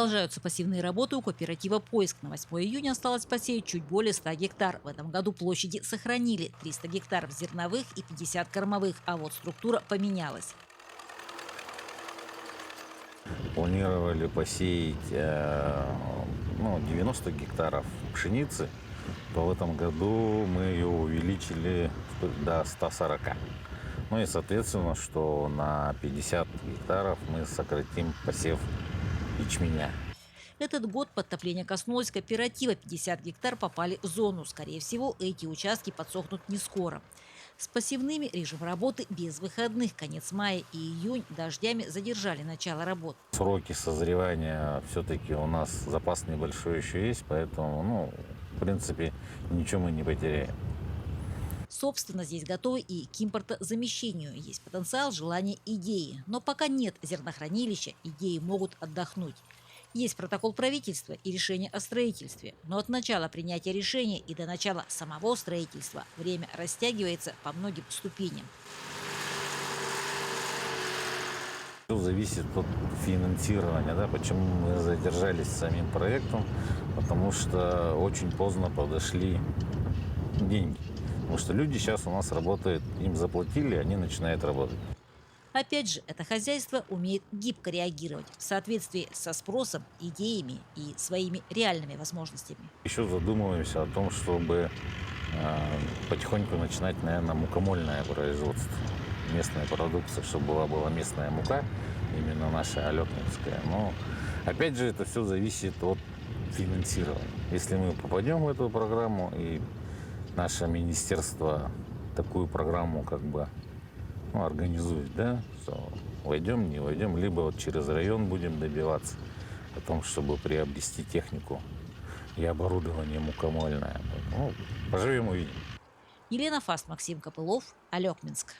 Продолжаются пассивные работы у кооператива «Поиск». На 8 июня осталось посеять чуть более 100 гектар. В этом году площади сохранили: 300 гектаров зерновых и 50 кормовых, а вот структура поменялась. Планировали посеять 90 гектаров пшеницы, то в этом году мы ее увеличили до 140. Ну и соответственно, что на 50 гектаров мы сократим посев ячменя. Этот год подтопление коснулось кооператива. 50 гектар попали в зону. Скорее всего, эти участки подсохнут не скоро. С пассивными режим работы без выходных. Конец мая и июнь дождями задержали начало работ. Сроки созревания все-таки у нас запас небольшой еще есть, поэтому, в принципе, ничего мы не потеряем. Собственно, здесь готовы и к импортозамещению. Есть потенциал, желание, идеи. Но пока нет зернохранилища, идеи могут отдохнуть. Есть протокол правительства и решение о строительстве. Но от начала принятия решения и до начала самого строительства время растягивается по многим ступеням. Все зависит от финансирования. Да? Почему мы задержались с самим проектом? Потому что очень поздно подошли деньги. Потому что люди сейчас у нас работают, им заплатили, они начинают работать. Опять же, это хозяйство умеет гибко реагировать в соответствии со спросом, идеями и своими реальными возможностями. Еще задумываемся о том, чтобы потихоньку начинать, наверное, мукомольное производство. Местная продукция, чтобы была местная мука, именно наша алекнинская. Но опять же, это все зависит от финансирования. Если мы попадем в эту программу, и наше министерство такую программу организует, да, что войдем, не войдем, либо вот через район будем добиваться о том, чтобы приобрести технику и оборудование мукомольное. Поживем, увидим. Елена Фаст, Максим Копылов, Алекминск.